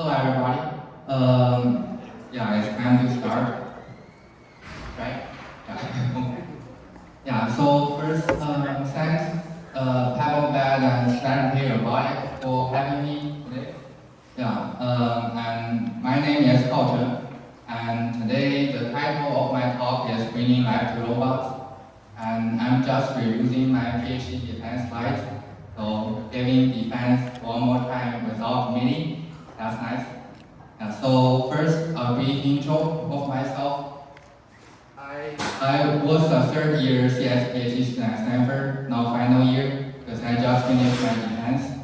Hello everybody. Yeah, it's time to start, right? Yeah. Okay. Yeah. So first, thanks, Pebble Bed and Saturday Robotics for having me today. Yeah. And my name is Haochen, and today the title of my talk is Bringing Life to Robots, and I'm just reusing my PhD defense slides, so giving defense one more time without meeting. That's nice. So first, a brief intro of myself. I was a third year CS PhD student at Stanford, now final year, because I just finished my defense.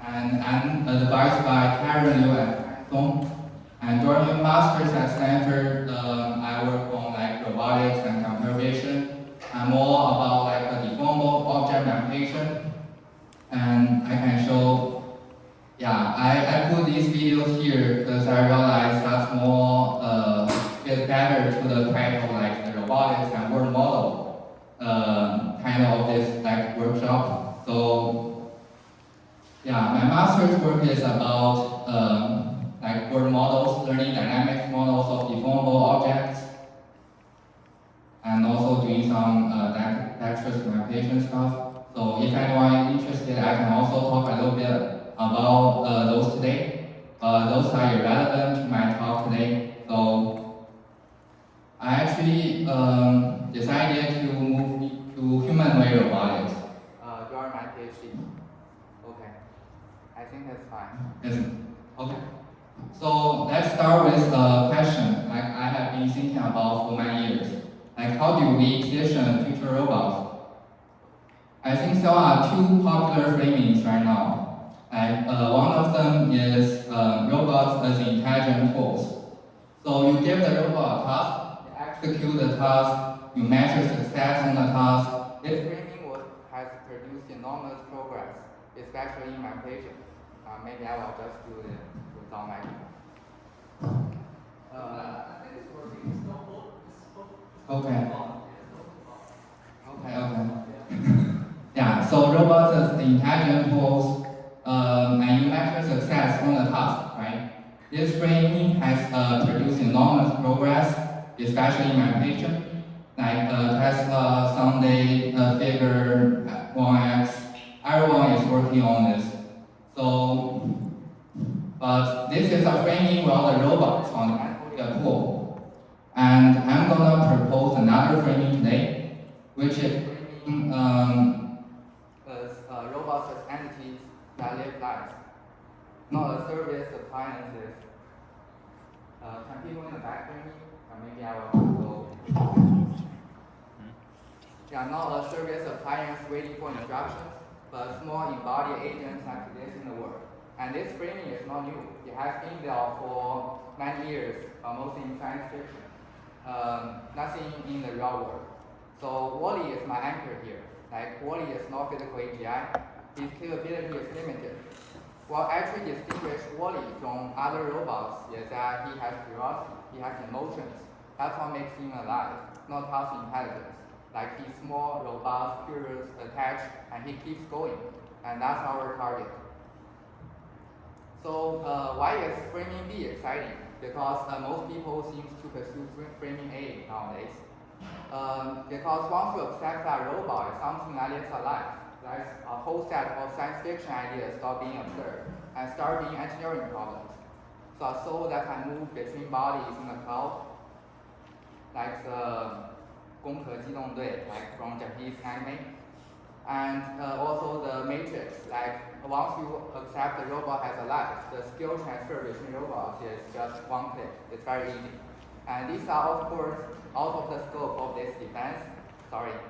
And I'm advised by Liu and Shuran Song. And during my master's at Stanford, I work on like robotics and computer vision. I'm more about like a deformable object application. And I can show. Yeah, I put these videos here because I realized that's more fits better to the title, like the robotics and world model kind of this like workshop. So yeah, my master's work is about like world models, learning dynamics models of deformable objects, and also doing some dexterous manipulation stuff. So if anyone is interested, I can also talk a little bit about those today. Those are irrelevant to my talk today. So I actually decided to move to humanoid robotics during my PhD. Okay, I think that's fine. Yes. Okay. So let's start with a question like I have been thinking about for many years. Like how do we position future robots? I think there are two popular framings right now. Like, one of them is robots as intelligent tools. So you give the robot a task, you execute the task, you measure success on the task. This framing has produced enormous progress, especially in my patient. Maybe I will just do it without my. I think it's working. Okay. Yeah, so robots as intelligent tools, and you measure success on the task, right? This framing has produced enormous progress, especially in my patient, like Tesla, Sunday, Figure, 1X, everyone is working on this. So, but this is a framing while the robots on the tool. And I'm gonna propose another framing today, which is robots as entities that live lives, not a service appliances. Can people in the back hear me? Or maybe I will go. Yeah, not a service appliance waiting for instructions, but small embodied agents that exist in the world. And this framing is not new. It has been there for many years, mostly in science fiction. Nothing in the real world. So WALL-E is my anchor here. Like WALL-E is not physical AGI. His capability is limited. What actually distinguishes WALL-E from other robots is that he has curiosity, he has emotions. That's what makes him alive, not task intelligence. Like he's small, robust, curious, attached, and he keeps going. And that's our target. So why is framing B exciting? Because most people seem to pursue framing A nowadays. Because once you accept that robot is something that is alive, that's a whole set of science fiction ideas stop being absurd and start being engineering problems. So a soul that can move between bodies in the cloud, like the 攻壳机动队, like from Japanese anime, and also the Matrix, like once you accept the robot as alive, the skill transfer between robots is just one click. It's very easy. And these are, of course, out of the scope of this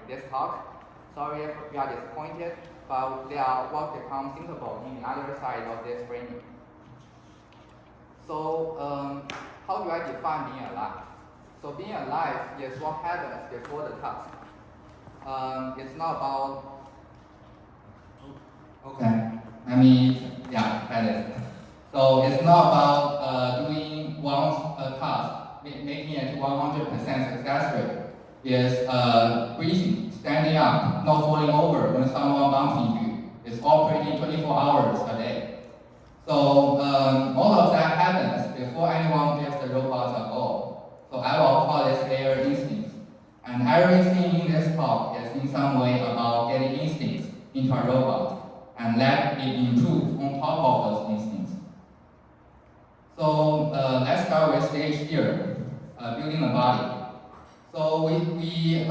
this talk. Sorry if you are disappointed, but they are what becomes thinkable in the other side of this framing. So, how do I define being alive? So being alive is what happens before the task. It's not about. Okay, let me try this. So it's not about doing one task, making it 100% success rate. It's breathing, standing up, not falling over when someone bumps into you. It's operating 24 hours a day. So all of that happens before anyone gives the robot a goal. So I will call this layer instincts. And everything in this talk is in some way about getting instincts into a robot and let it improve on top of those instincts. So let's start with stage here, building a body. So we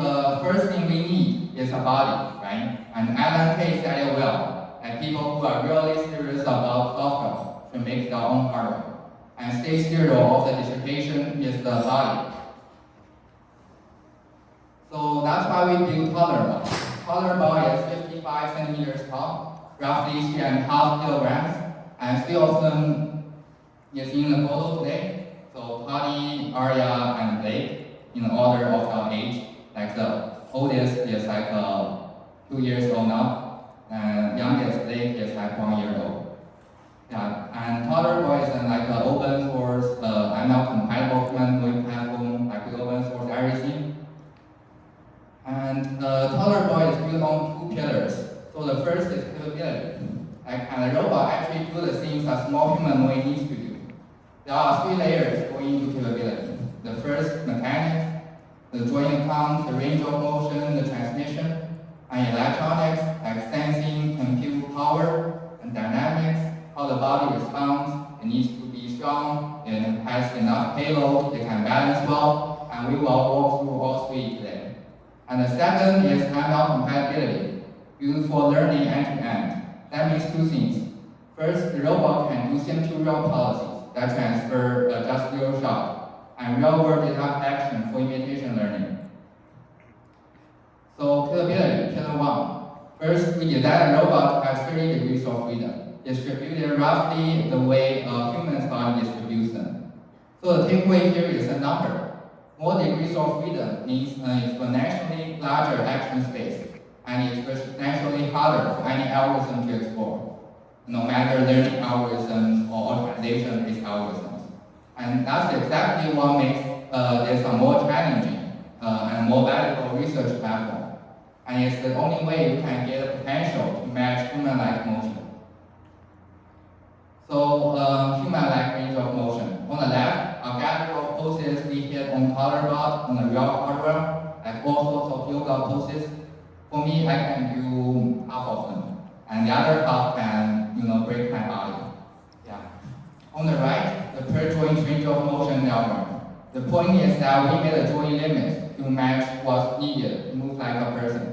first thing we need is a body, right? And Alan Kay said it well, that people who are really serious about software should make their own hardware. And stage 0 of the dissertation is the body. So that's why we build toddler body. Toddler body is 55 centimeters tall, roughly 3.5 kilograms, and 3 of them is in the photo today. So Toddy, Arya, and Blake, in order of their age. Like the oldest is like 2 years old now, and youngest Blake is like 1 year old. Yeah, and toddler boy is like an open source, ML compatible humanoid platform, like we open source everything. And toddler boy is built on 2 pillars. So the first is capability. Like, and the robot actually do the things a small humanoid needs to do. There are 3 layers going into capability. The first, mechanics, the joint count, the range of motion, the transmission, and electronics, like sensing, compute power, and dynamics, how the body responds. It needs to be strong, it has enough payload, it can balance well, and we will walk through all 3 today. And the second is ML compatibility, used for learning end-to-end. That means 2 things. First, the robot can do sim-to-real policies that transfer just real shot, and real-world data action for imitation learning. So capability, pillar 1. First, we design a robot that has 30 degrees of freedom, distributed roughly the way a human's body distributes them. So the takeaway here is a number. More degrees of freedom means an exponentially larger action space, and exponentially harder for any algorithm to explore, no matter learning algorithms or organization-based algorithms. And that's exactly what makes this a more challenging and more valuable research platform. And it's the only way you can get the potential to match human-like motion. So human-like range of motion. On the left, a gallery of poses we hit on toddlerbot on the real hardware, like all sorts of yoga poses. For me, I can do half of them, and the other half can, break my body. Yeah. On the right, the per joint range of motion diagram. The point is that we made a joint limit to match what's needed to move like a person.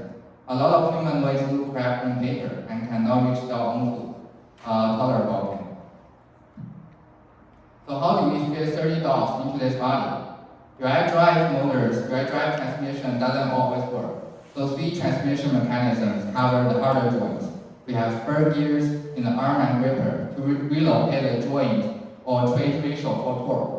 A lot of humanoids look crap on paper and cannot reach their own tolerable. So how do we fit 30 dots into this body? Direct drive motors, direct drive transmission doesn't always work. So 3 transmission mechanisms cover the harder joints. We have spur gears in the arm and gripper to relocate the joint or trade ratio for torque.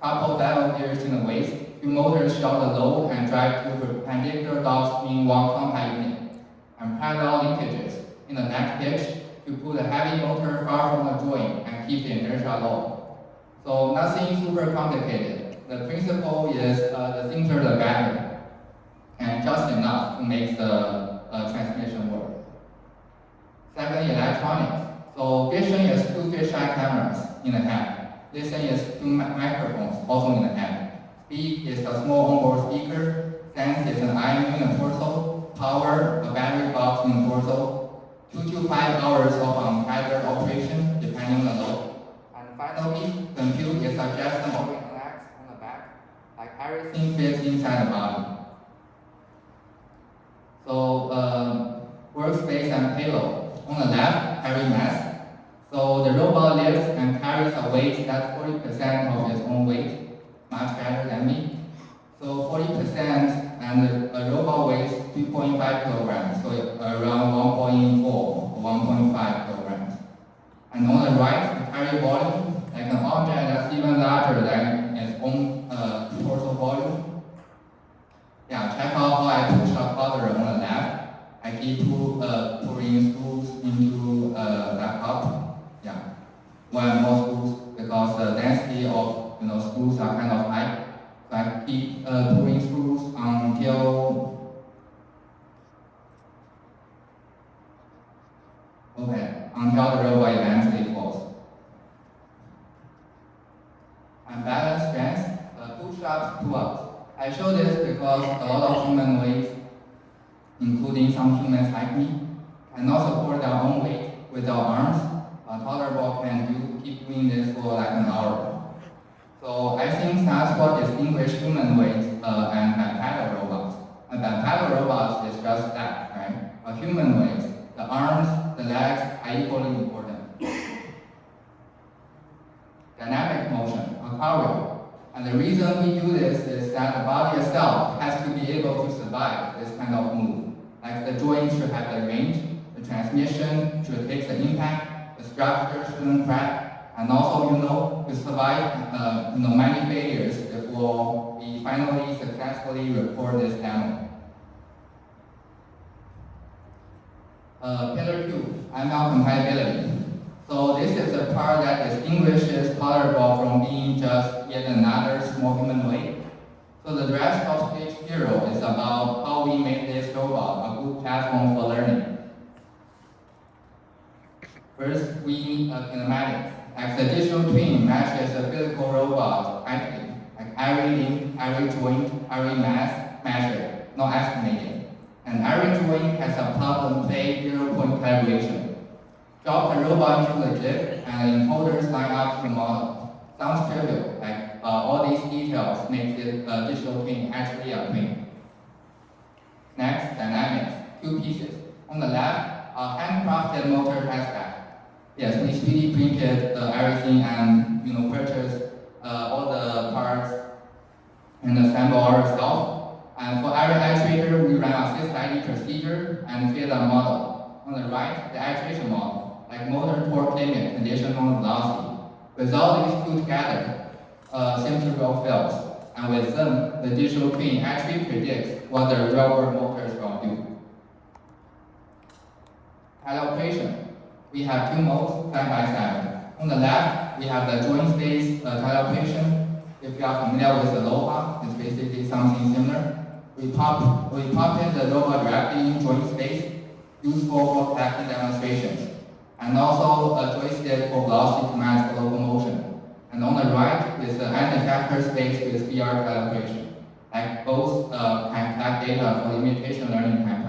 Couple valve gears in the waist, 2 motors shout the load and drive 2 perpendicular dots in 1 compact unit. And parallel linkages in the neck pitch to put a heavy motor far from the joint and keep the inertia low. So nothing super complicated. The principle is the thinner the better, and just enough to make the transmission work. Second, electronics. So vision is 2 fisheye cameras in the head. Listen is 2 microphones also in the head. Speak is a small onboard speaker. Sense is an IMU in the torso. Power, a battery box in the torso. 2 to 5 hours of untethered operation depending on the load. And finally, compute is a Jackson oriented legs on the back. Like everything fits inside the body. So workspace and payload. On the left, carry mass. So the robot lifts and carries a weight that's 40% of its own weight, much better than me. So 40%, and a robot weighs 2.5 kilograms, so around 1.4 or 1.5 kilograms. And on the right, the carry volume, like an object that's even larger than its own torso volume. Yeah, check out how I push a powder on the left. I keep pouring screws into that cup. Yeah, one more screws because the density of screws are kind of high. So I keep pouring screws until the robot eventually falls. and balance strength, push-ups, pull-ups. I show this because a lot of humanoids, including some humans like me, cannot support their own weight with their arms. A taller robot can keep doing this for like an hour. So I think that's what distinguishes humanoids and bipedal robots. A bipedal robot is just that, right? A humanoid, the arms, the legs are equally important. Dynamic motion, a choreo. And the reason we do this is that the body itself has to be able to survive this kind of move. Like the joint should have the range, the transmission should take the impact, the structure shouldn't crack, and also, to survive, many failures before we finally successfully record this demo. Pillar 2, ML compatibility. So this is the part that distinguishes Tolerable from being just yet another small humanoid. So the rest of stage 0 is about how we make this robot a good platform for learning. First, we need a kinematics. Like the digital twin matches a physical robot tightly. Like every link, every joint, every mass measured, not estimated. And every joint has a plug-and-play 0-point calibration. Drop the robot into the jig, and the encoders line up to the model. Sounds trivial, like all these details make this digital twin actually a twin. Next, dynamics, 2 pieces. On the left, a handcrafted motor testbed. Yes, we 3D printed everything and purchased all the parts and assemble ourselves. And for every actuator, we run a sys-ID procedure and fit a model. On the right, the actuation model, like motor torque limit, conditional velocity. Without these two together, centrifugal fails. And with them, the digital twin actually predicts what the real-world motors will do. Calibration. We have 2 modes side by side. On the left, we have the joint space calibration. If you are familiar with the LOHA, it's basically something similar. We pop in the robot directly in joint space, useful for collecting demonstrations, and also a joystick for velocity commands for locomotion. And on the right is the end effector space with VR calibration. Like both can collect data for imitation learning pipeline.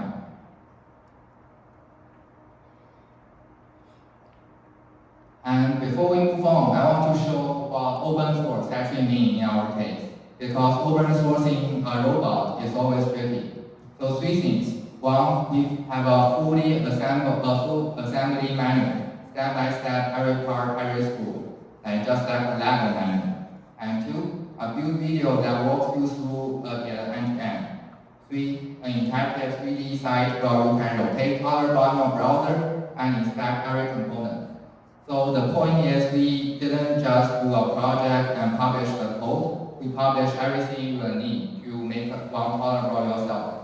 And before we move on, I want to show what open source actually means in our case. Because open sourcing a robot is always tricky. So 3 things. 1, we have a full assembly manual, step by step, every part, every spool, like just like a Lego manual. And 2, a build video that walks you through end to end. 3, an interactive 3D site where you can rotate color on your browser and inspect every component. So the point is we didn't just do a project and publish the code. We publish everything you will need to make one color for yourself.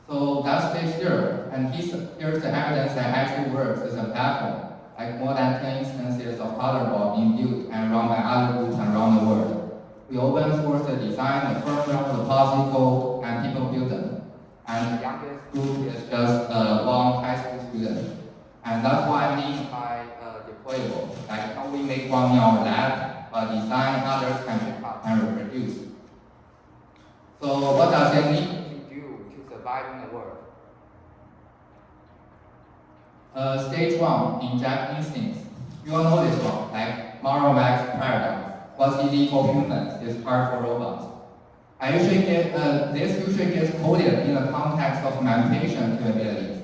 So that's stage 0. And here's the evidence that actually works as a platform. Like more than 10 instances of Tolerable being built and run by other groups around the world. We open source the design, the firmware, the policy code, and people build them. And the youngest group is just one high school student. And that's what I mean by deployable. Like how we make one in our lab, but design others can pick up and reproduce. So what does it need to do to survive in the world? Stage 1, inject instincts. You all know this one, like Moravec's paradox. What's easy for humans is hard for robots. This usually gets coded in the context of manipulation capabilities.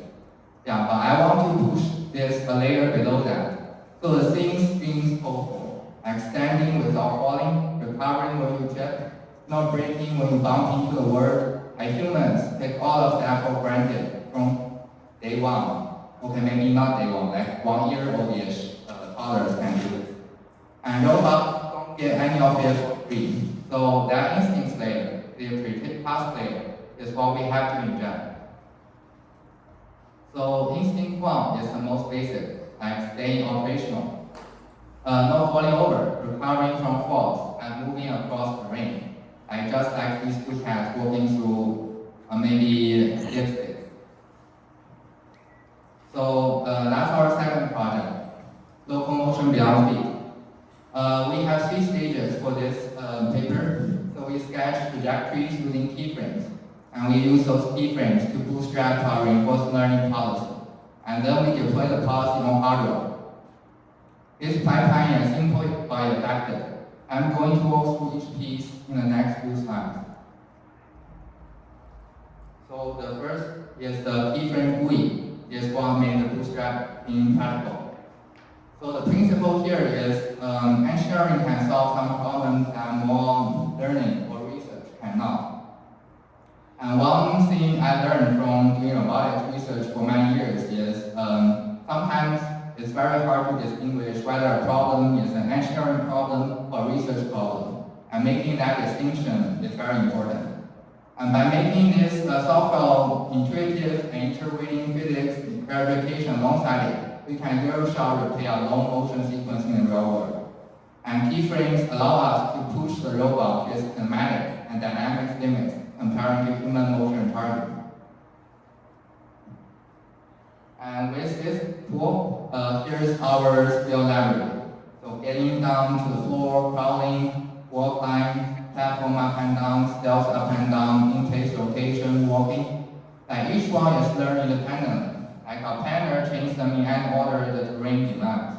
Yeah, but I want to push this a layer below that. So the things being hopeful, like standing without falling, recovering when you trip, not breaking when you bump into the world. Like humans take all of that for granted from day 1. Okay, maybe not day 1, like 1 year old-ish toddlers can do this. And robots don't get any of it for free. So that instincts layer, the pre-task layer, is what we have to inject. So instinct 1 is the most basic, like staying operational. Not falling over, recovering from falls, and moving across terrain. Just like these 2 cats walking through maybe dipsticks. So that's our second project, locomotion beyond speed. we have 3 stages for this paper. So we sketch trajectories using keyframes, and we use those keyframes to bootstrap our reinforcement learning policy. And then we deploy the policy on hardware. This pipeline is simple but effective. I'm going to walk through each piece in the next few slides. So the first is the keyframe GUI. This one made the bootstrapping practical. So the principle here is engineering can solve some problems that more learning or research cannot. And one thing I learned from doing robotics research for many years is sometimes it's very hard to distinguish whether a problem is an engineering problem or research problem. And making that distinction is very important. And by making this software intuitive and integrating physics verification alongside it, we can zero-shot replay a long motion sequence in the real world. And keyframes allow us to push the robot to its kinematic and dynamics limits comparing to human motion target. And with this tool, here's our skill library. So getting down to the floor, crawling, wall climb, platform up and down, stealth up and down, in-place rotation, walking. Like each one is learned independently. Like a planner changes them in any order the terrain demands,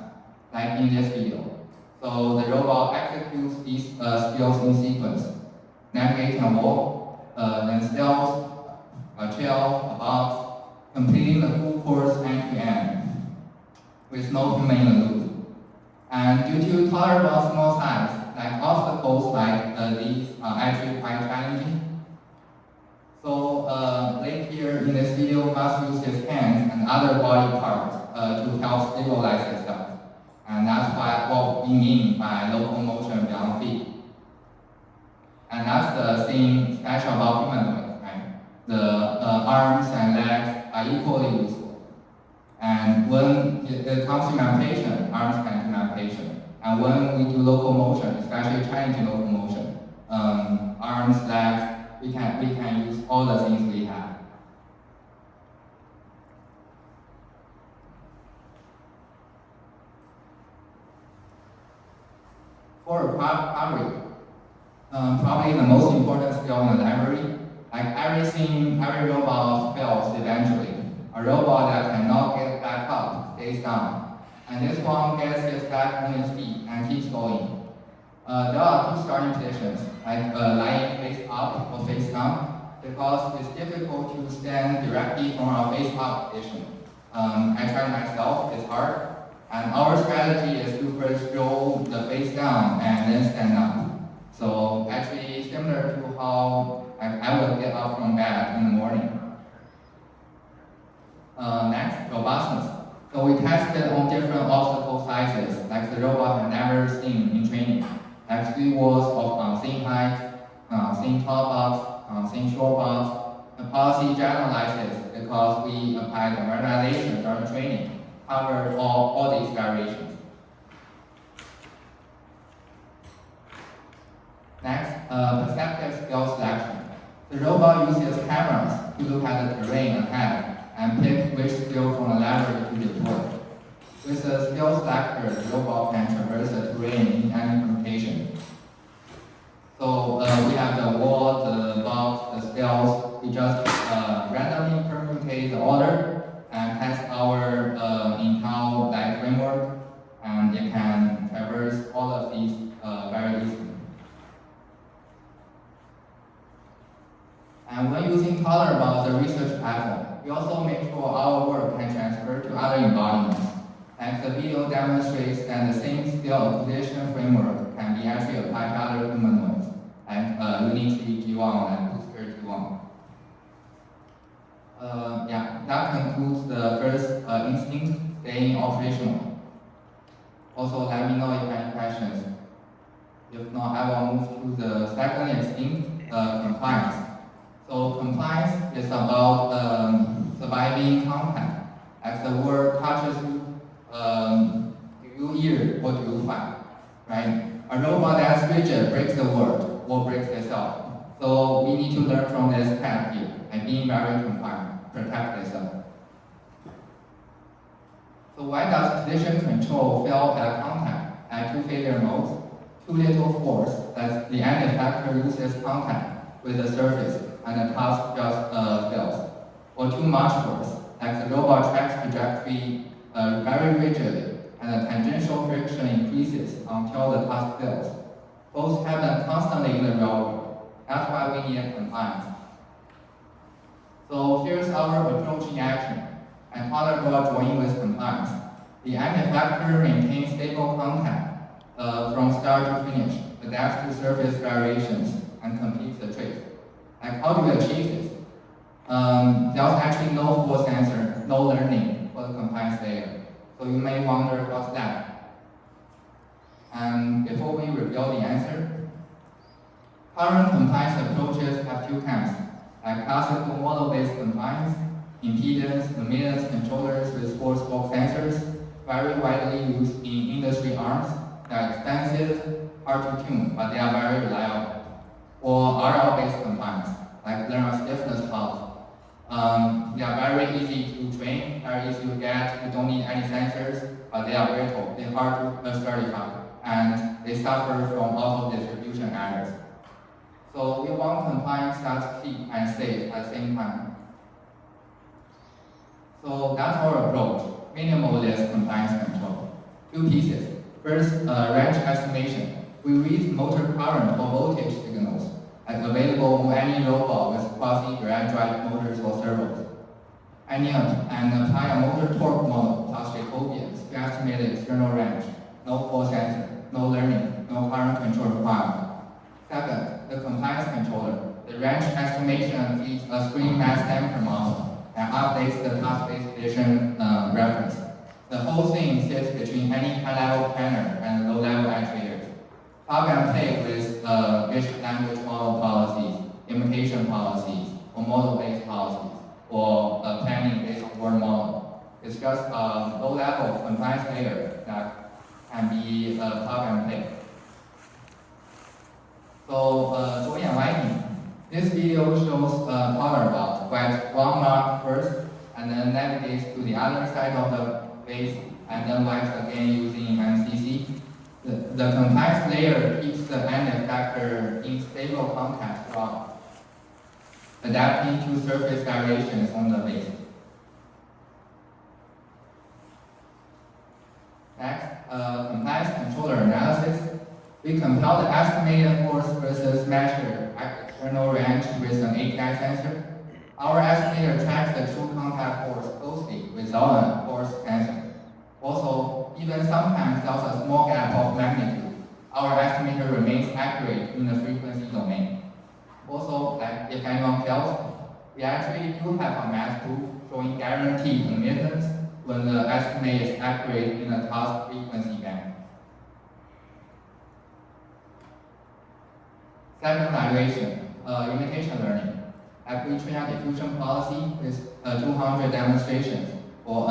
like in this video. So the robot executes these skills in sequence. Navigating a wall, then stealth, a trail, a box, completing the full course end to end, with no human in the loop. And due to tolerable small size, like obstacles like these are actually quite challenging. So Blake here in this video must use his hands and other body parts to help stabilize himself. And that's what we mean by locomotion beyond feet. And that's the thing special about humanoid, right? The arms and legs are equally useful. And when it comes to manipulation, arms can do manipulation. And when we do locomotion, especially challenging locomotion, arms, legs, we can use all the things we have. For recovery, probably the most important skill in the library, like every robot fails eventually. A robot that cannot get back up stays down. And this one gets its back on its feet and keeps going. There are 2 starting positions, like lying face up or face down, because it's difficult to stand directly from our face up position. I tried myself, it's hard. And our strategy is to first roll the face down and then stand up. So actually similar to how I would get up from bed in the morning. Next, robustness. So we tested on different obstacle sizes, like the robot had never seen in training. Like 3 walls of thin height, thin tall box, thin short box. The policy generalizes because we applied the normalization during training, covered all these variations. Next, perceptive skill selection. The robot uses cameras to look at the terrain ahead and pick which skill from the library to deploy. With the skill selector, the robot can traverse the terrain in any permutation. So we have the wall, the box, the skills. We just randomly permutate the order and test our in-house light framework, and it can traverse all of these very easily. And when using Tolerable as a research platform, we also make sure our work can transfer to other embodiments. Like the video demonstrates that the same skill acquisition framework can be actually applied to other humanoids, like Unitree G1 and Booster G1. That concludes the first instinct, staying operational. Also, let me know if you have any questions. If not, I will move to the second instinct, compliance. So compliance is about surviving contact. As the word touches you, do you hear or do you fight, right? A robot that's rigid breaks the word or breaks itself. So we need to learn from this cat here and being very compliant, protect itself. So why does position control fail at contact? at two failure modes. Too little force, that the end effector loses contact with the surface and the task just fails. Or too much force, like the robot tracks trajectory very rigidly, and the tangential friction increases until the task fails. Both happen constantly in the real world. That's why we need compliance. So here's our approach in action. And parallel join with compliance. The end effector maintains stable contact from start to finish, adapts to surface variations, and completes the trick. Like, how do we achieve this? There's actually no force sensor, no learning for the compliance layer. So you may wonder what's that. And before we reveal the answer, current compliance approaches have two camps, like classical model-based compliance, impedance, luminance controllers with force bulk sensors, very widely used in industry arms. They are expensive, hard to tune, but they are very reliable. Or RL-based compliance, like linear stiffness pulse. They are very easy to train, very easy to get, you don't need any sensors, but they are brittle, they're hard to certify, and they suffer from auto-distribution errors. So we want compliance that's cheap and safe at the same time. So that's our approach, minimalist compliance control. Two pieces. First, range estimation. We read motor current or voltage signals available on any robot with quasi-graduate motors or servos. And apply a motor torque model plus Jacobians to estimate the external range. No force sensor, no learning, no current control required. Second, the compliance controller. The range estimation feeds a screen mass damper model and updates the task-based prediction reference. The whole thing sits between any high-level planner and low-level actuators. Plug and play with rich language model policies, imitation policies, or model-based policies, or planning based on word model. It's just a low-level compliance layer that can be plug and play. So, join and lighting. This video shows Powerbot, where one mark first, and then navigates to the other side of the base, and then wipes again using MCC. The compliance layer keeps the end effector in stable contact throughout, adapting to surface variations on the base. Next, compliance controller analysis. We compare the estimated force versus measured external range with an API sensor. Our estimator tracks the true contact force closely without a force sensor. Also, even sometimes there's a small gap of magnitude. Our estimator remains accurate in the frequency domain. Also, like if anyone tells, we actually do have a math proof showing guaranteed admittance when the estimate is accurate in the task frequency band. Second evaluation, imitation learning. Like we train a diffusion policy with 200 demonstrations for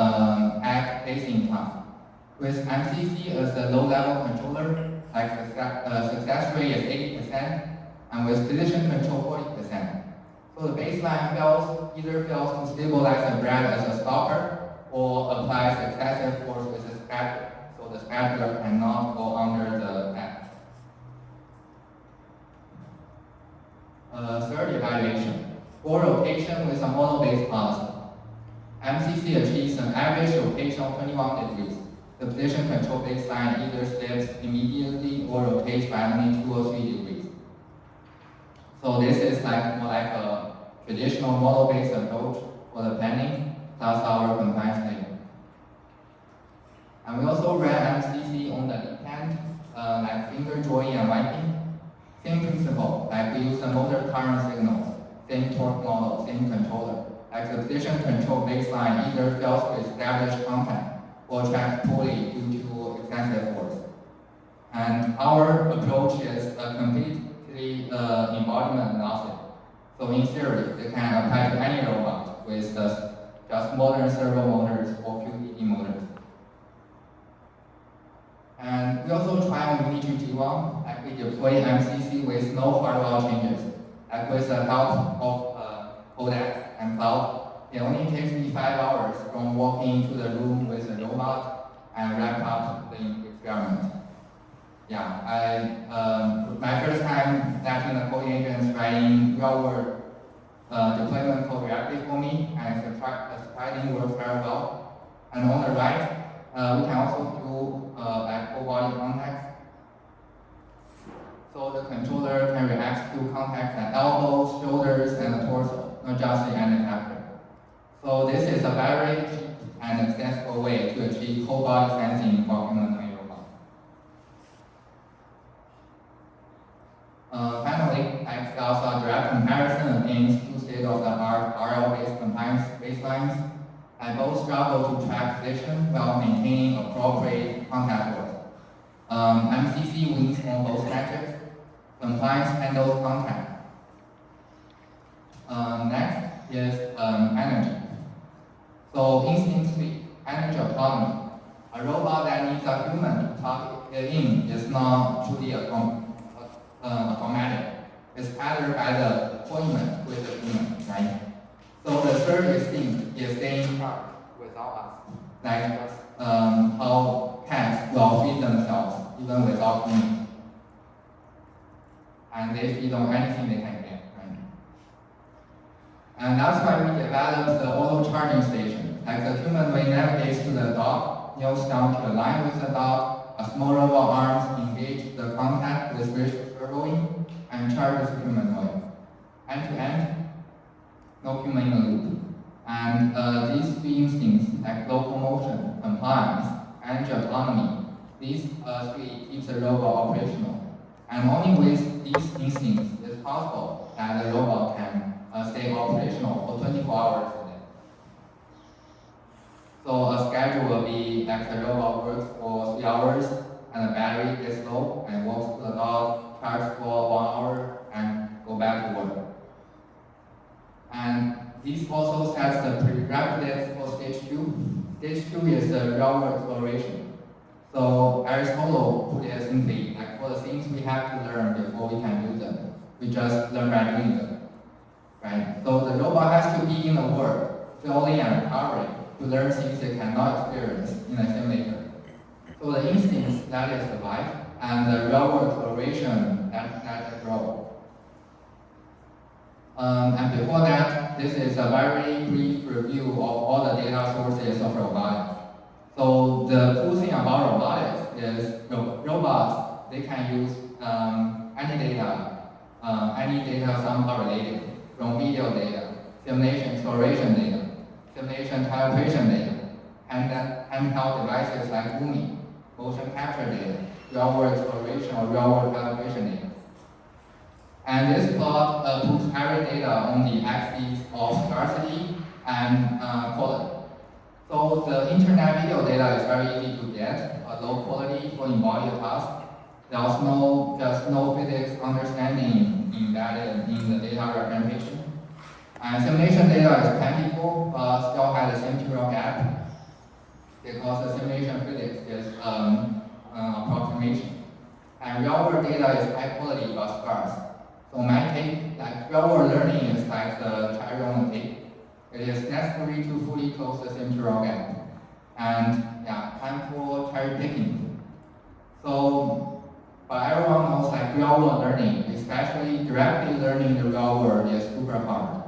egg placing task. With MCC as the low-level controller, like success rate is 80%, and with position control 40%. So the baseline either fails to stabilize the bread as a stopper, or applies excessive force with the spatula, so the spatula cannot go under the egg. Third evaluation, ball rotation with a model-based policy. MCC achieves an average rotation of 21 degrees. The position control baseline either slips immediately or rotates by only 2 or 3 degrees. So this is more like a traditional model-based approach for the planning, plus our compliance layer. And we also ran MCC on the lead hand, like finger drawing and wiping. Same principle, like we use the motor current signals, same torque model, same controller. Like the position control baseline either fails to establish contact or tracks poorly due to excessive force. And our approach is a completely embodiment agnostic. So in theory, they can apply to any robot with just modern servo motors or QED motors. And we also try on Unity G1, like we deploy MCC with no hardware changes, like with the help of codec and cloud. It only takes me 5 hours from walking into the room with the robot and wrap up the experiment. My first time writing the coding agents writing real-world deployment code directly for me, and surprisingly works very well. And on the right, we can also do like full body context. So the controller can react to contacts at elbows, shoulders, and the torso, not just the end effector. So this is a very cheap and accessible way to achieve whole body sensing for humanoid robots. Finally, like also a direct comparison against two state-of-the-art RL-based compliance baselines. Both struggle to track position while maintaining appropriate contact force. MCC wins on both metrics. Compliance handles contact. Next is energy. So instinct sleep, energy autonomy. A robot that needs a human to plug it in is not truly automatic. It's tethered by the appointment with the human, right? So the third instinct is staying charged without us. Like how cats will feed themselves even without humans. And they feed on anything they can get, right? And that's why we developed the auto charging station. Like the humanoid navigates to the dog, kneels down to align with the dog, a small robot arms engage the contact with visual servoing, and charges the humanoid. End to end, no human in the loop. And these three instincts, like locomotion, compliance, energy autonomy, these three keeps the robot operational. And only with these instincts is possible that the robot can stay operational for 24 hours a day. So a schedule will be like the robot works for 3 hours and the battery gets low and walks to the dog, charges for 1 hour and go back to work. And this also sets the prerequisites for stage 2. Stage 2 is the real-world exploration. So Aristotle put it simply, like for the things we have to learn before we can do them, we just learn by doing them, right? So the robot has to be in the world, feeling and recovering, to learn things it cannot experience in a simulator. So the instincts let it survive, and the real-world exploration let it grow. And before that, this is a very brief review of all the data sources of robotics. So the cool thing about robotics is robots, they can use any data somehow related, from video data, simulation exploration data, simulation calibration data, and handheld devices like Umi, motion capture data, real-world exploration or real-world calibration data. And this plot puts every data on the axis of scarcity and quality. So the internet video data is very easy to get, low quality for embodied tasks. There's no physics understanding embedded in the data representation. And simulation data is plentiful, but still has a material gap because the simulation physics is approximation. And real-world data is high quality but scarce. So my take, like real-world learning is like the cherry on the cake. It is necessary to fully close the temporal gap. And time for cherry picking. So, but everyone knows like real-world learning, especially directly learning the real world, is super hard.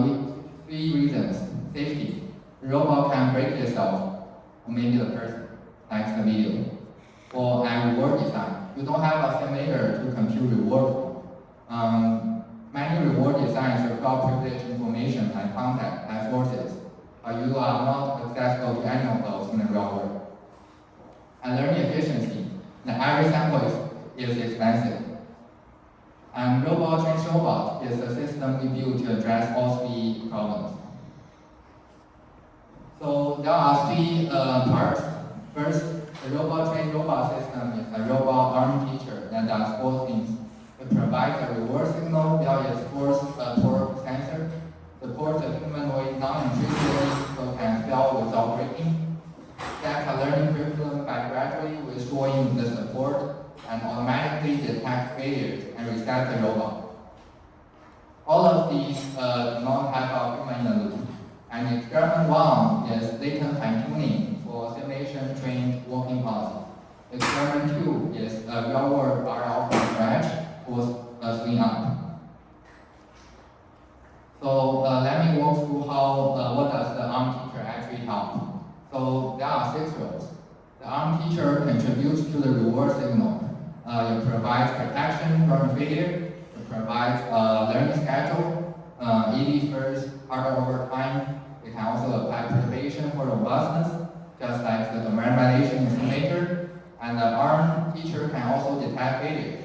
With 3 reasons. Safety. The robot can break itself, or maybe the person, like the video. And reward design. You don't have a simulator to compute reward for. Many reward designs require privileged information like contact and forces, but you are not accessible to any of those in the real world. And learning efficiency. Every sample is expensive. And robot trains robot is a system we built to address all 3 problems. So there are 3 parts. First, the robot trained robot system is a robot arm teacher that does 4 things. It provides a reward signal via its force torque sensor, supports a humanoid non-intrusively so can fail without breaking, sets a learning curriculum by gradually withdrawing the support, and automatically detects failures and resets the robot. All of these do not have a human in the loop. And experiment 1 is latent fine-tuning for simulation-trained working policies. Experiment 2 is a real-world RL from scratch for swing up. So let me walk through how what does the arm teacher actually help. So there are 6 roles. The arm teacher contributes to the reward signal. It provides protection from failure. It provides a learning schedule. It defers harder over time. It can also apply perturbation for robustness, just like the domain validation in simulator. And the arm teacher can also detect failures.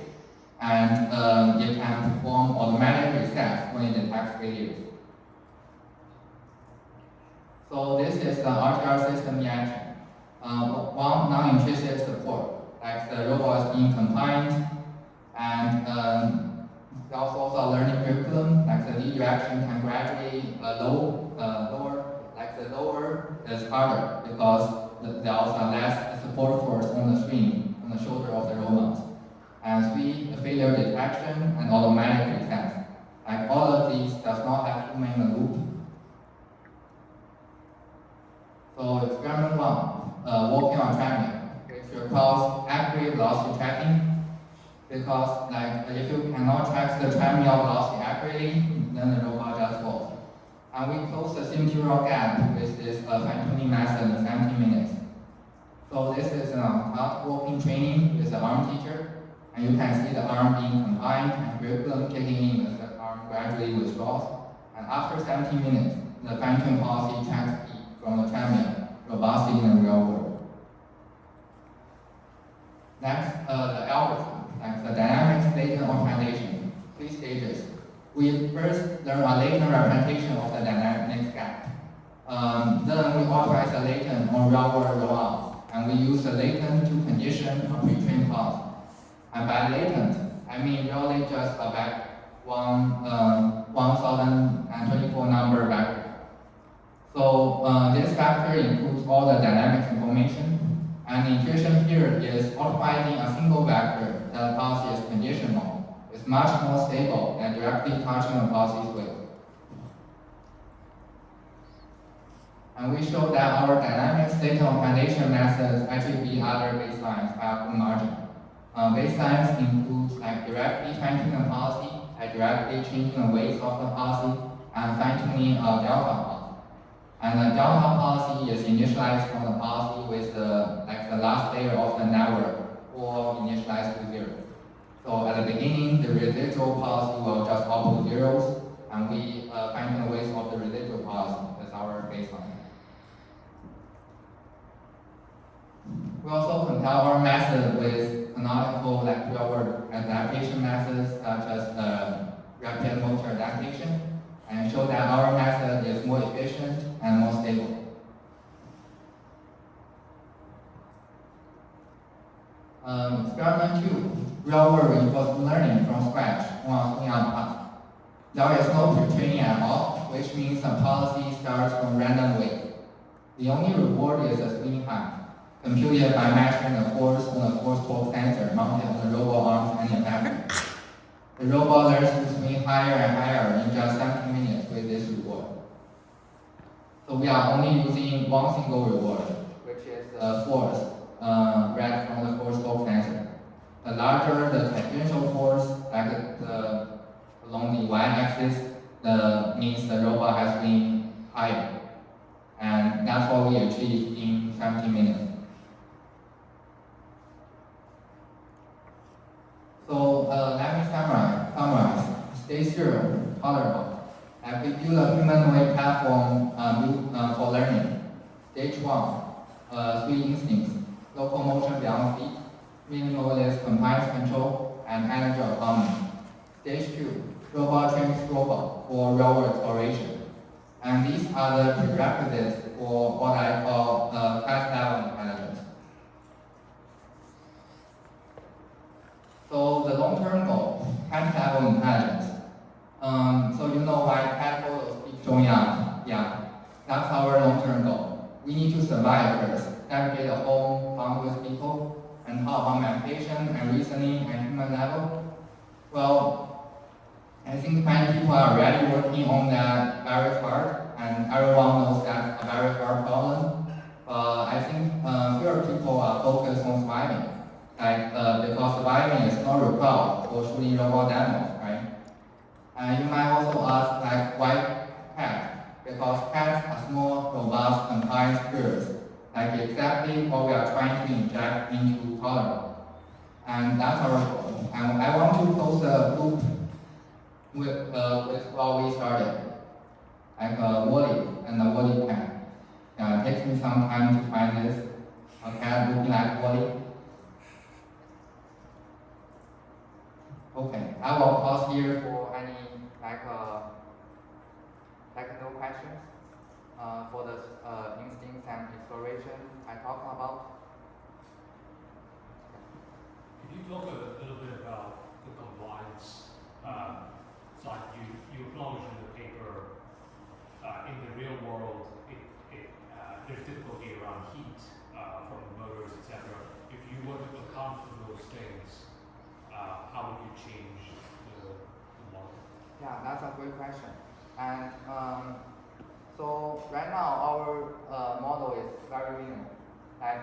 And it can perform automatic resets when it detects failures. So this is the RTR system in action. One non-intrusive support, like the robot is being compliant, and there's also a learning curriculum, like the lead direction can gradually lower, like the lower is harder because there's less support force on the string, on the shoulder of the robot. And 3, failure detection and automatic reset. Like all of these does not have human in the loop. So experiment 1, walking on treadmill, which requires accurate velocity tracking, because like if you cannot track the treadmill velocity accurately, then the robot just falls. And we close the synchrotron gap with this fine-tuning method in 17 minutes. So this is not walking training with the arm teacher, and you can see the arm being compliant and curriculum kicking in as the arm gradually withdraws. And after 17 minutes, the fine-tuned policy tracks speed from the treadmill, robustly in the real world. Next, the algorithm, like the dynamic latent optimization, 3 stages. We first learn a latent representation of the dynamic gap. Then we optimize the latent on real-world rollouts, and we use the latent to condition a pre-trained class. And by latent, I mean really just a 1024 number vector. So this vector includes all the dynamics information, and the intuition here is optimizing a single vector that the policy is conditional. It's much more stable than directly touching the policy's weight. And we show that our dynamic state optimization methods actually beat other baselines by a good margin. Baselines include like directly fine-tuning the policy, like directly changing the weights of the policy, and fine-tuning a delta policy. And the delta policy is initialized from the policy with the last layer of the network, or initialized to 0. So at the beginning, the residual policy will just output zeros, and we fine-tune the weights of the residual policy as our baseline. We also compare our method with canonical real-world adaptation methods such as rapid motor adaptation, and show that our method is more efficient and more stable. Experiment 2, real-world reinforcement learning from scratch on a swing-up path. There is no pre-training at all, which means the policy starts from random weight. The only reward is a swing height, computed by measuring the force on the force torque sensor mounted on the robot arms and the battery. The robot learns to swing higher and higher in just 17 minutes with this reward. So we are only using one single reward, which is the force read from the force torque sensor. The larger the tangential force, along the y-axis, means the robot has been higher. And that's what we achieved in 17 minutes. So let me summarize. Stage 0, tolerable. We build a humanoid platform for learning. Stage 1, 3 instincts: locomotion beyond feet, minimalist compliance control, and energy autonomy. Stage 2, robot trains robot for real-world exploration. And these are the prerequisites for what I call class-level intelligence. So the long-term goal, class-level intelligence. So you know why cat photos keep showing up? Yeah, that's our long-term goal. We need to survive first, navigate a home, bond with people, and how about meditation and reasoning at human level? Well, I think many people are already working on that very hard, and everyone knows that's a very hard problem. I think fewer people are focused on surviving. Because surviving is not required for shooting robot demos, right? And you might also ask why cat? Because cats are small, robust, compliant spirits, exactly what we are trying to inject into tolerance. And that's our goal. And I want to close the loop with what we started, a Wally and a Wally cat. It takes me some time to find this, a cat looking like Wally. Okay, I will pause here for any no questions for the instincts and exploration I talked about. Could you talk a little bit about the compliance side? You acknowledge in the paper in the real world there's difficulty around heat from the motors, etc. If you were to account for those things, how would you change the model? Yeah, that's a great question. And so right now our model is very minimal.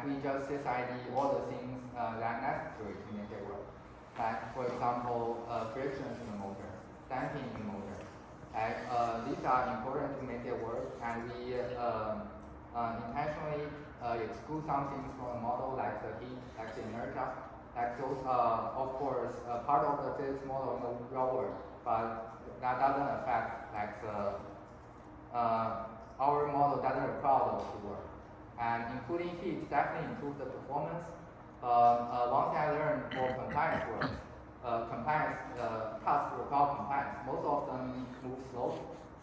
We just sysid all the things that are necessary to make it work. For example, frictions in the motor, damping in the motor. These are important to make it work, and we intentionally exclude some things from the model, like the heat, like the inertia. Those are, of course, part of the physics model in the real world, but that doesn't affect our model doesn't require those to work. And including heat definitely improves the performance. One thing I learned for compliance work, compliance tasks require compliance. Most of them move slow,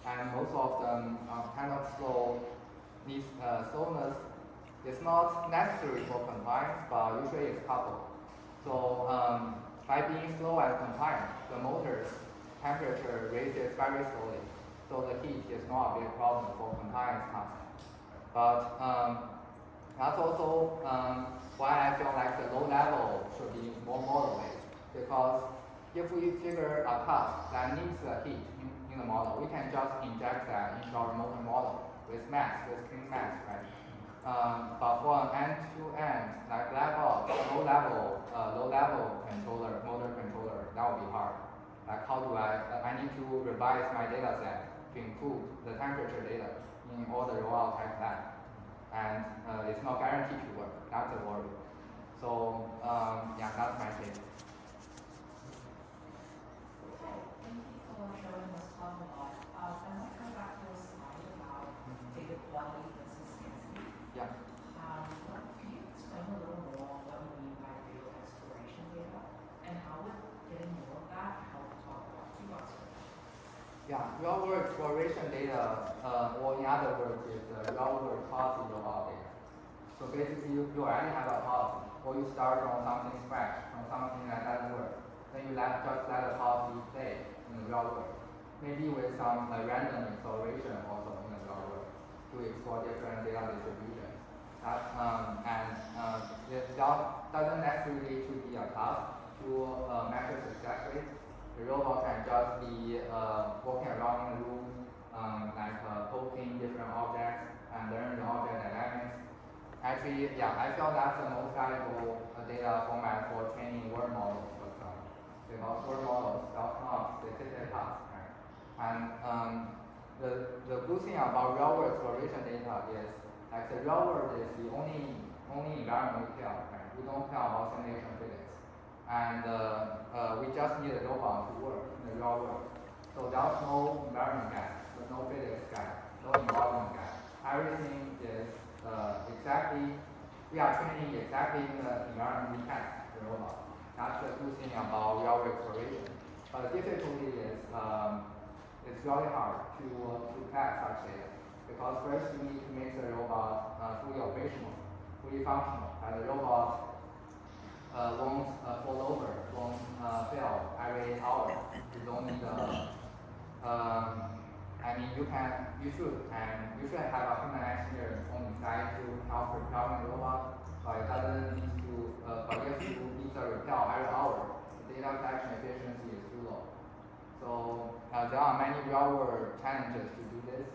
and most of them kind of slow. This slowness is not necessary for compliance, but usually it's coupled. So by being slow and compliant, the motor's temperature raises very slowly. So the heat is not a big problem for compliance tasks. But that's also why I feel like the low level should be more model-based. Because if we figure a task that needs the heat in the model, we can just inject that into our motor model with mass, with clean mass, right? But for an end-to-end, like black box, low-level controller, motor controller, that would be hard. How do I need to revise my data set to include the temperature data in all the rollout like that. And it's not guaranteed to work. That's a worry. So yeah, that's my take. Okay, thank you for showing us how a lot. I want to come back to a slide about data quality versus scarcity. Yeah. Can you explain a little more what you mean by real exploration data and how would getting more of that help talk about two aspects? Yeah, real-world exploration data, or in other words, is real-world policy robot data. So basically, you already have a policy, or you start from something scratch, from something that doesn't work. Then you just let the policy play in the real world. Maybe with some random exploration also in the real world to explore different data distributions. It doesn't necessarily to be a task to measure success rate. The robot can just be walking around in the room, poking different objects and learn the object dynamics. Actually, yeah, I feel that's the most valuable data format for training word models, for example. Because word models self-not specific tasks, right? And the good thing about real-world exploration data is the real world is the only environment we care, right? We don't care about simulation physics. And we just need a robot to work in the real world. So there's no environment gap, there's no physics gap, no environment gap. Everything is exactly, we are training exactly in the environment we test the robot. That's the good thing about real world exploration. But the difficulty is it's very hard to test such data. Because first you need to make the robot fully operational, fully functional, and the robot won't fall over, won't fail every hour. You don't need you should have a human engineer on the side to help repairing the robot, but it doesn't need to, but if you need to repair every hour, the data collection efficiency is too low. So there are many real-world challenges to do this.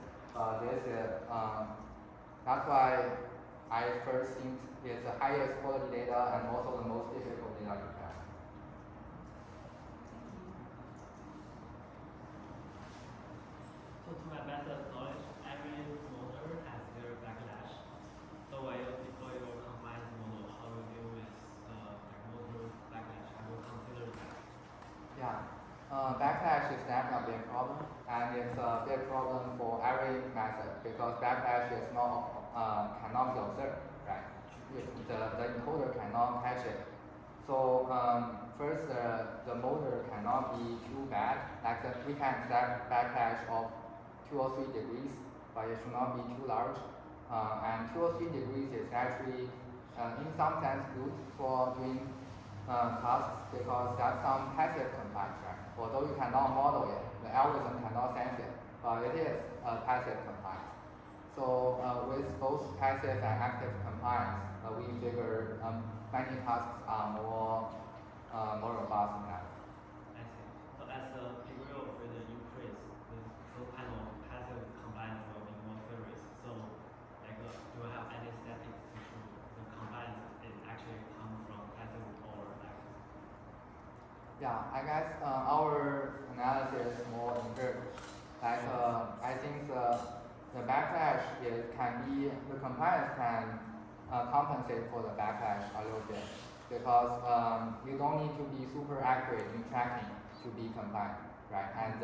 That's why I first think is the highest quality data and also the most difficult data you have. So to my best of knowledge, every motor has their backlash. So when you deploy your compliance model, how do you deal with motor backlash? How do you consider that? Yeah, backlash is definitely a big problem, and it's a big problem for every method because backlash is not cannot be observed, right? The encoder cannot catch it. So first, the motor cannot be too bad. Like we can expect backlash of 2 or 3 degrees, but it should not be too large. And 2 or 3 degrees is actually, in some sense, good for doing tasks because that's some passive compliance, right? Although you cannot model it, the algorithm cannot sense it, but it is passive compliance. So with both passive and active compliance, we figure many tasks are more robust than that. I see. So as the degree of freedom increase, the kind of passive compliance will be more serious. So like do you have any statistics to show the compliance is actually come from passive or active? Yeah, I guess our analysis is more empirical. Like I think the backlash the compliance can compensate for the backlash a little bit because you don't need to be super accurate in tracking to be compliant, right? And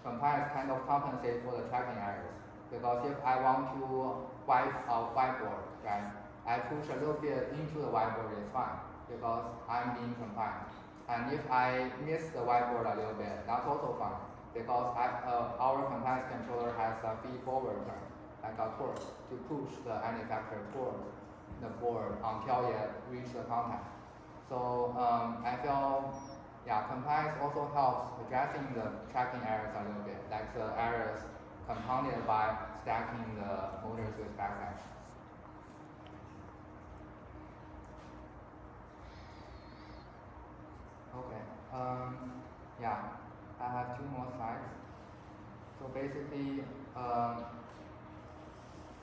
compliance kind of compensates for the tracking errors because if I want to wipe a whiteboard, right, I push a little bit into the whiteboard, it's fine because I'm being compliant. And if I miss the whiteboard a little bit, that's also fine because our compliance controller has a feed-forward term, like a torque, to push the any factor toward the board until it reaches the content. So I feel, yeah, compliance also helps addressing the tracking errors a little bit, like the errors compounded by stacking the motors with backlash. Okay, yeah, I have 2 more slides. So basically,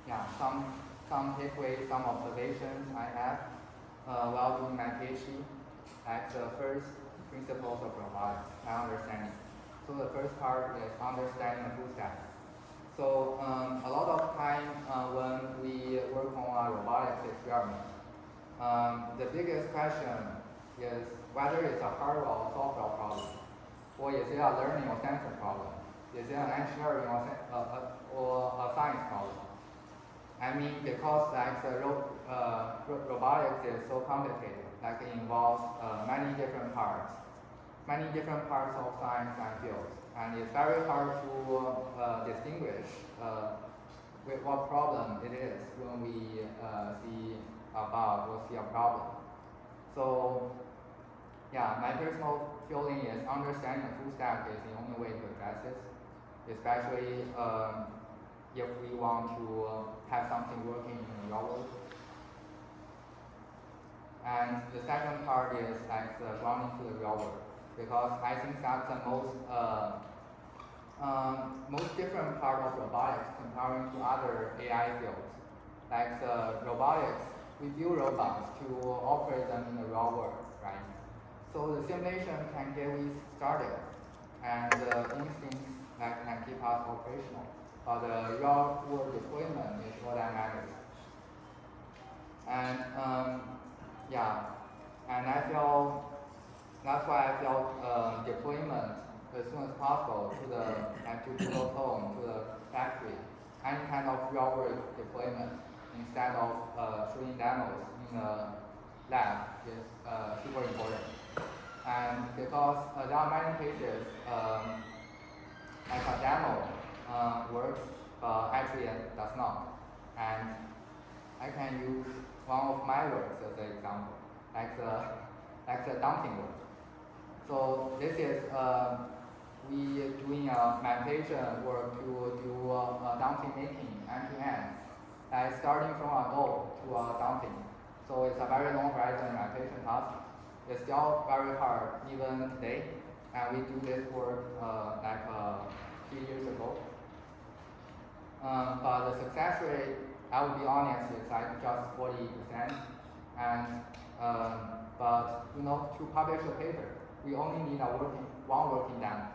yeah, some takeaways, some observations I have while doing my PhD. Like the first principles of robotics, my understanding. So the first part is understanding the full stack. So a lot of time when we work on a robotics experiment, the biggest question is whether it's a hardware or software problem, or is it a learning or sensor problem, is it an engineering or a science problem. I mean, because like the robotics is so complicated, like it involves many different parts of science and fields, and it's very hard to distinguish with what problem it is when we see a bug or see a problem. So, yeah, my personal feeling is understanding the full stack is the only way to address this, especially if we want to have something working in the real world. And the second part is like the grounding to the real world, because I think that's the most different part of robotics comparing to other AI fields. Like the robotics, we build robots to operate them in the real world, right? So the simulation can get us started, and the instincts that can keep us operational. But the real world deployment is what that matters. And yeah, and that's why I felt deployment as soon as possible to Google Home, to the factory, any kind of real world deployment instead of showing demos in the lab is super important. And because there are many cases like a demo works, but actually it does not. And I can use one of my works as an example, like the dumping work. So this is we doing a mappation work to do dumping making end-to-end, like starting from a goal to a dumping. So it's a very long horizon mappation task. It's still very hard even today, and we do this work like 3 years ago. But the success rate I will be honest, it's like just 40%. And but to publish a paper, we only need one working demo.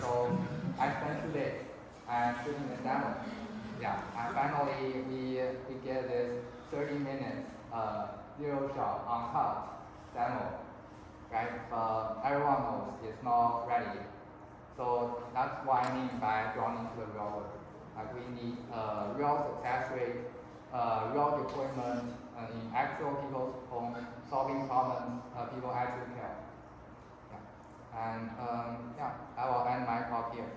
So I spent 2 days and shooting the demo. Yeah, and finally we get this 30 minutes zero shot uncut demo, right? But everyone knows it's not ready. So that's what I mean by drawn into the real world. Like we need real success rate, real deployment in actual people's homes, solving problems people actually care. Yeah. And I will end my talk here.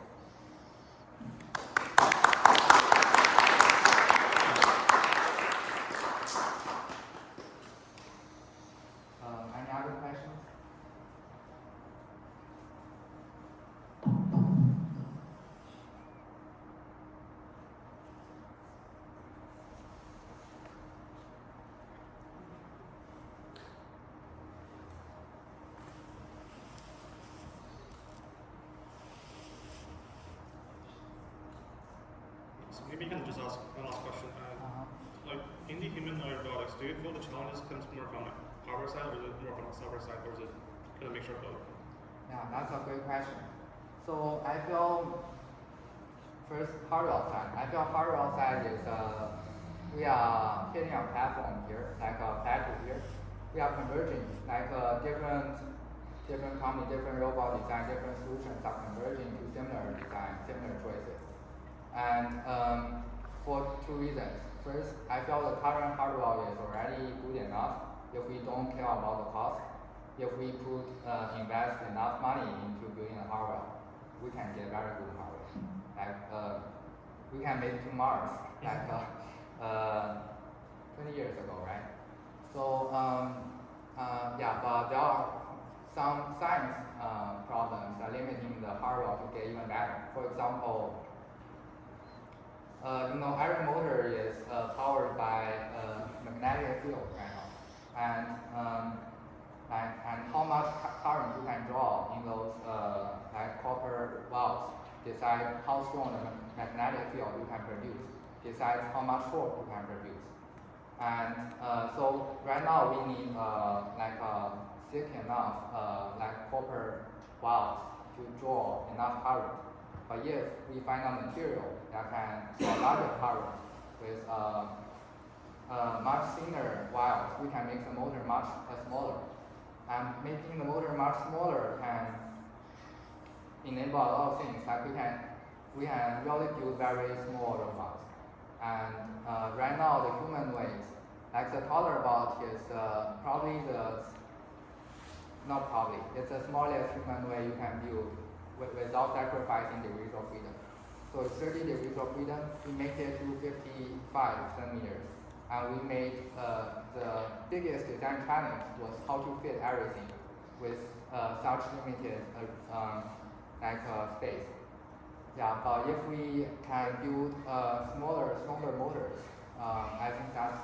Any other questions? So maybe you can just ask one last question. Like in the humanoid robotics, do you feel the challenges comes more from like hardware side, or is it more from the software side, or is it kind of a mixture of both? Yeah, that's a great question. So I feel first hardware side. I feel hardware side is we are hitting a platform here, like a plateau here. We are converging, like different company, different robot design, different solutions are converging to similar design, similar choices. And for 2 reasons. First, I feel the current hardware is already good enough if we don't care about the cost. If we invest enough money into building the hardware, we can get very good hardware. Like we can make it to Mars, like 20 years ago, right? So but there are some science problems that limiting the hardware to get even better. For example, every motor is powered by magnetic field right now, and how much current you can draw in those like copper valves decide how strong the magnetic field you can produce, decides how much torque you can produce. And so right now we need like thick enough like copper valves to draw enough current. But if we find a material that can draw larger current with much thinner wires, we can make the motor much smaller. And making the motor much smaller can enable a lot of things. Like we can really build very small robots. And right now the humanoids, like the taller robot is it's the smallest humanoid you can build without sacrificing degrees of freedom. So it's 30 degrees of freedom, we make it to 55 centimeters. And we made the biggest design challenge was how to fit everything with such limited space. Yeah, but if we can build smaller, stronger motors, I think that's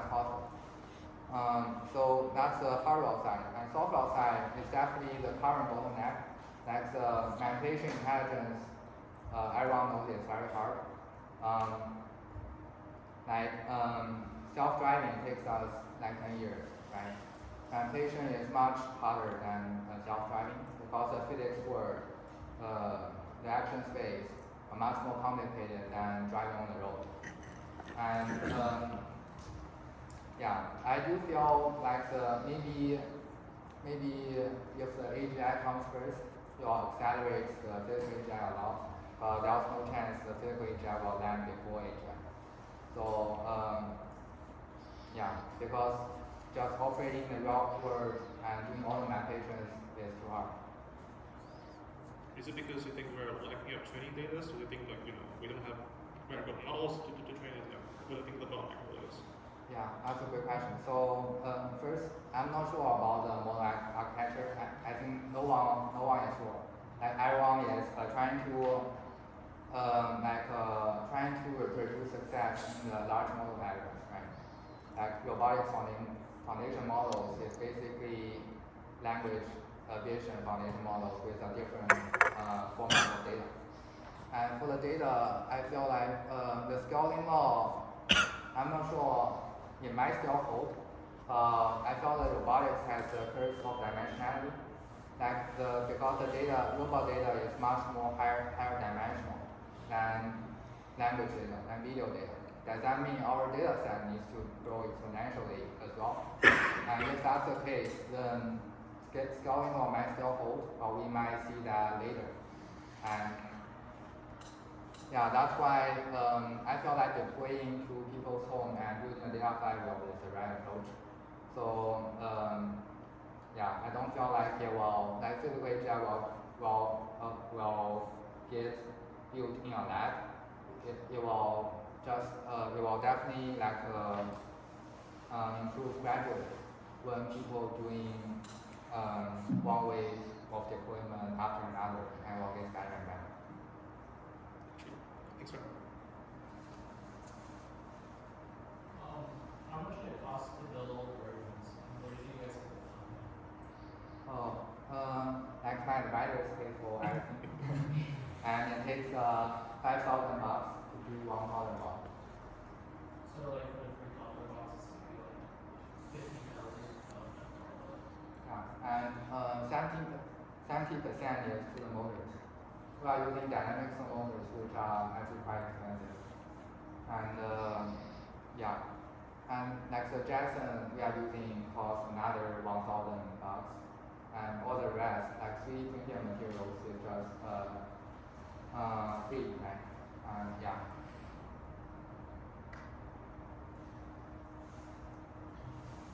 possible. So that's the hardware side. And software side is definitely the current bottleneck. Like the manipulation intelligence, everyone knows it's very hard. Self-driving takes us like 10 years, right? Manipulation is much harder than self-driving because the physics world, the action space are much more complicated than driving on the road. And I do feel like maybe if the AGI comes first, it will accelerate the physical AGI a lot, but there's no chance the physical AGI will land before AGI. So because just operating the real world and doing all the manipulations is too hard. Is it because you think we're lacking of training data? So you think we don't have very good models to train it? What do you think the bottleneck really is? Yeah, that's a good question. So first, I'm not sure about the model architecture. I think no one is sure. Like everyone is trying to reproduce success in the large model patterns, right? Like robotics foundation models is basically language vision foundation models with a different format of data. And for the data, I feel like the scaling law I'm not sure it might still hold. I felt that robotics has the curse of dimensionality. Because the data, robot data is much more higher dimensional than language data, than video data. Does that mean our data set needs to grow exponentially as well? And if that's the case, then scaling law might still hold, but we might see that later. And yeah, that's why I feel like deploying to people's home and building a data flywheel is the right approach. So yeah, I don't feel like it will, like physical AGI will get built in a lab. It will just, it will definitely like improve gradually when people doing one way of deployment after another, and will get better and better. Thanks, sir. How much did it cost to build all the versions? And where did you guys get the funding? Like my advisors pay for everything. And it takes $5,000 to do one model box. So like for the free color boxes, it would be like 50,000. Yeah, and 70% is to the motors. We are using dynamics motors, which are actually quite expensive. And yeah, and like the Jackson we are using costs another $1,000. And all the rest, like 3D printed materials, is just free, right? And yeah.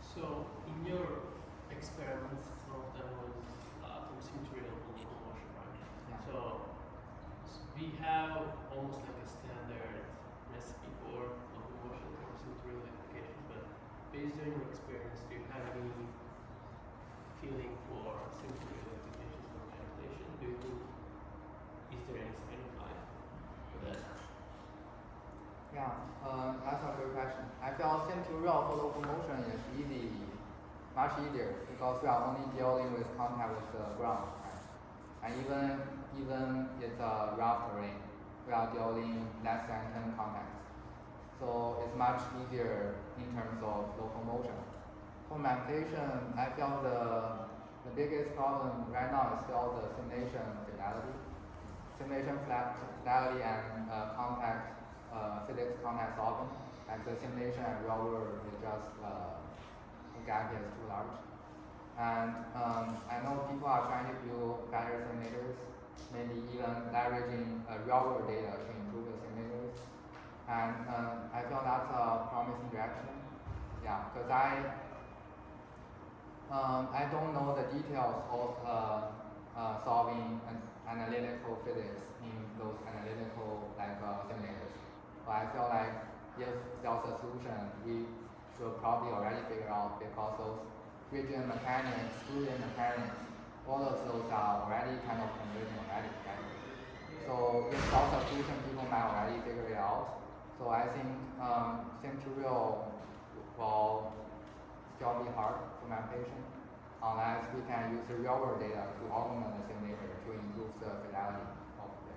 So in your experiments, some of them was from simulated locomotion, right? Yeah. So we have almost like a standard recipe for locomotion for simulated applications, but based on your experience, do you have any feeling for simulated applications for translation? Do you think is there any standard for that? Yeah, that's a good question. I feel sim-to-real for locomotion is much easier because we are only dealing with contact with the ground, right? And even it's a rough terrain, we are dealing less than 10 contacts. So it's much easier in terms of locomotion. For manipulation, I feel the biggest problem right now is still the simulation fidelity. Simulation fidelity and physics contact solving. Like the simulation and real world is just the gap is too large. And I know people are trying to build better simulators, maybe even leveraging real world data to improve the simulators. And I feel that's a promising direction. Yeah, because I don't know the details of solving analytical physics in those analytical simulators. But I feel like if there's a solution, we should probably already figure out because those region mechanics, fluid mechanics, all of those are already kind of converging already, right? So if there's a solution, people might already figure it out. So I think sim-to-real will still be hard for manipulation unless we can use the real world data to augment the simulator to improve the fidelity of it.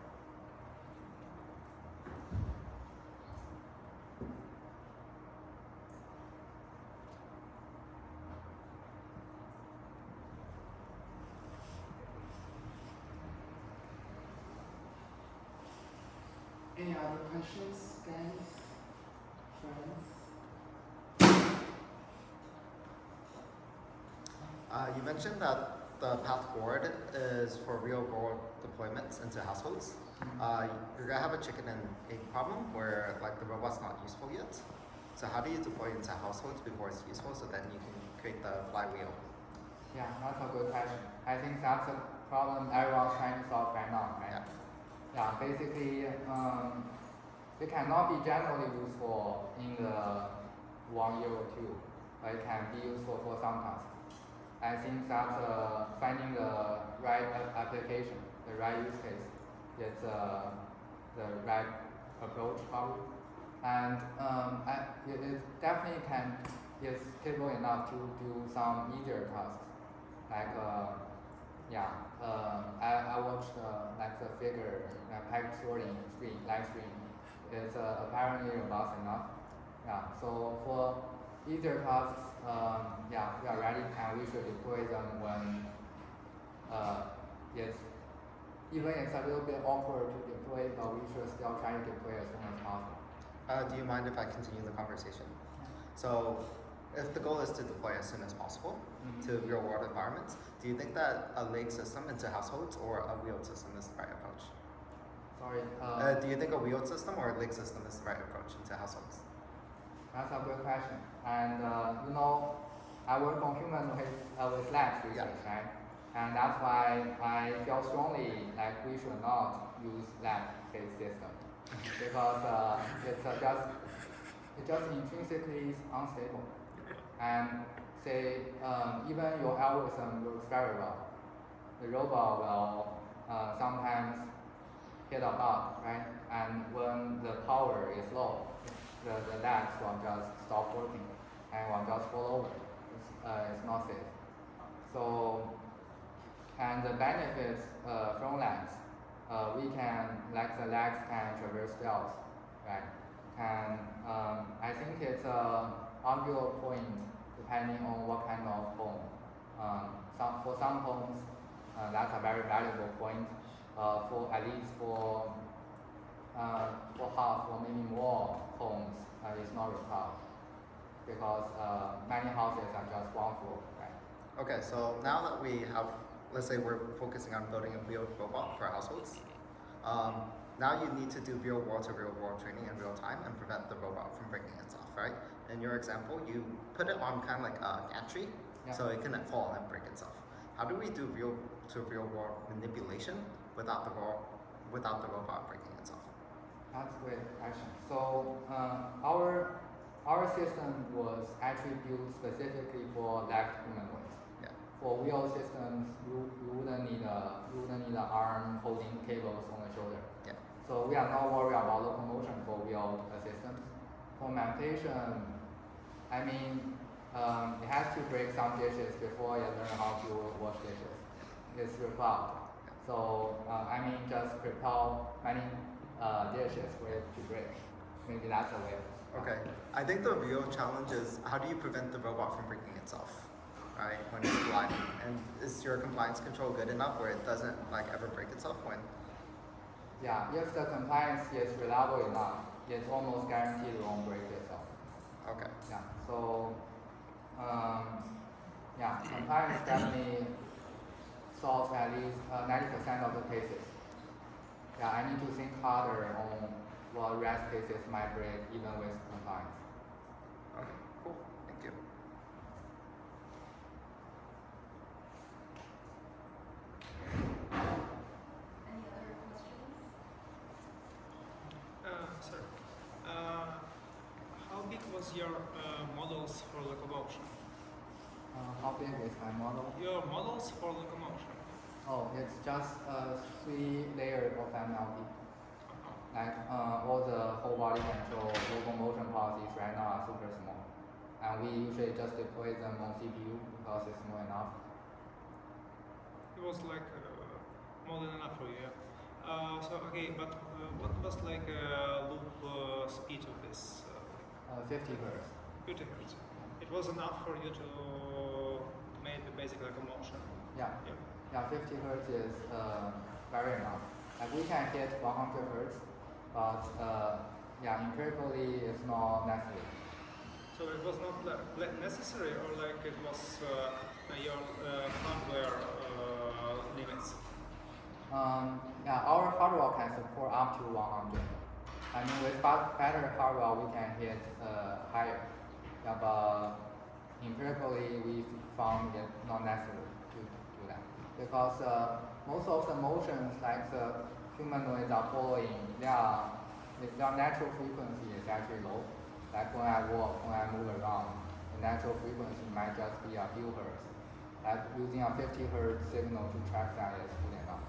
Any other questions, guys? Friends? You mentioned that the path forward is for real world deployments into households. You're gonna have a chicken and egg problem where like the robot's not useful yet. So how do you deploy into households before it's useful so then you can create the flywheel? Yeah, that's a good question. I think that's a problem everyone's trying to solve right now, right? Yeah, basically, it cannot be generally useful in the 1 year or 2, but it can be useful for some tasks. I think that finding the right application, the right use case, is the right approach probably. And it definitely is capable enough to do some easier tasks. Like, I watched the figure, packet sorting live stream. It's apparently robust enough. Yeah, so for easier tasks, yeah, we are ready and we should deploy them when it's even it's a little bit awkward to deploy, but we should still try to deploy as soon as possible. Do you mind if I continue the conversation? So, if the goal is to deploy as soon as possible to real world environments, do you think that a leg system into households or a wheeled system is the right approach? Sorry. Do you think a wheeled system or a leg system is the right approach into households? That's a good question. And you know, I work on with labs research, right? And that's why I feel strongly like we should not use lab-based system because it's just intrinsically unstable. And say even your algorithm works very well, the robot will sometimes hit a bug, right? And when the power is low, the legs will just stop working and will just fall over. It's not safe. So, and the benefits from legs, we can, like the legs can traverse fields, right? And I think it's an arguable point depending on what kind of home. For some homes, that's a very valuable point. For at least for half or maybe more homes, it's not required because many houses are just one floor, right? Okay, so now that we have, let's say we're focusing on building a wheeled robot for households, now you need to do real world to real world training in real time and prevent the robot from breaking itself, right? In your example, you put it on kind of like a gantry, so it can fall and break itself. How do we do real to real world manipulation without the robot breaking itself? That's a great question. So our system was actually built specifically for legged humanoids. Yeah. For wheel systems, you wouldn't need an arm holding cables on the shoulder. Yeah. So we are not worried about locomotion for wheel systems. For meditation, I mean, it has to break some dishes before you learn how to wash dishes. It's required. So I mean, just propel many dishes for it to break. Maybe that's a way. Okay. I think the real challenge is how do you prevent the robot from breaking itself, right? When it's gliding, and is your compliance control good enough where it doesn't like ever break itself when? Yeah, if the compliance is reliable enough, it's almost guaranteed it won't break itself. Okay. Yeah. So yeah, compliance definitely solves at least 90% of the cases. Yeah, I need to think harder on what rest cases might break even with compliance. Okay, cool. Thank you. Any other questions? Sir, how big was your models for locomotion? How big is my model? Your models for locomotion. Oh, it's just 3 layers of MLP. Like all the whole body control, locomotion policies right now are super small. And we usually just deploy them on CPU because it's small enough. It was like more than enough for you. So okay, but what was like loop speed of this? 50 hertz. 50 hertz. It was enough for you to make the basic locomotion. Yeah. Yeah, 50 hertz is very enough. Like we can hit 100 hertz, but yeah, empirically it's not necessary. So it was not like necessary, or like it was your hardware limits? Yeah, our hardware can support up to 100. I mean, with better hardware, we can hit higher. Yeah, but empirically, we found it not necessary to do that because most of the motions, like the humanoids are following, their natural frequency is actually low. Like when I walk, when I move around, the natural frequency might just be a few hertz. Like using a 50 hertz signal to track that is good enough.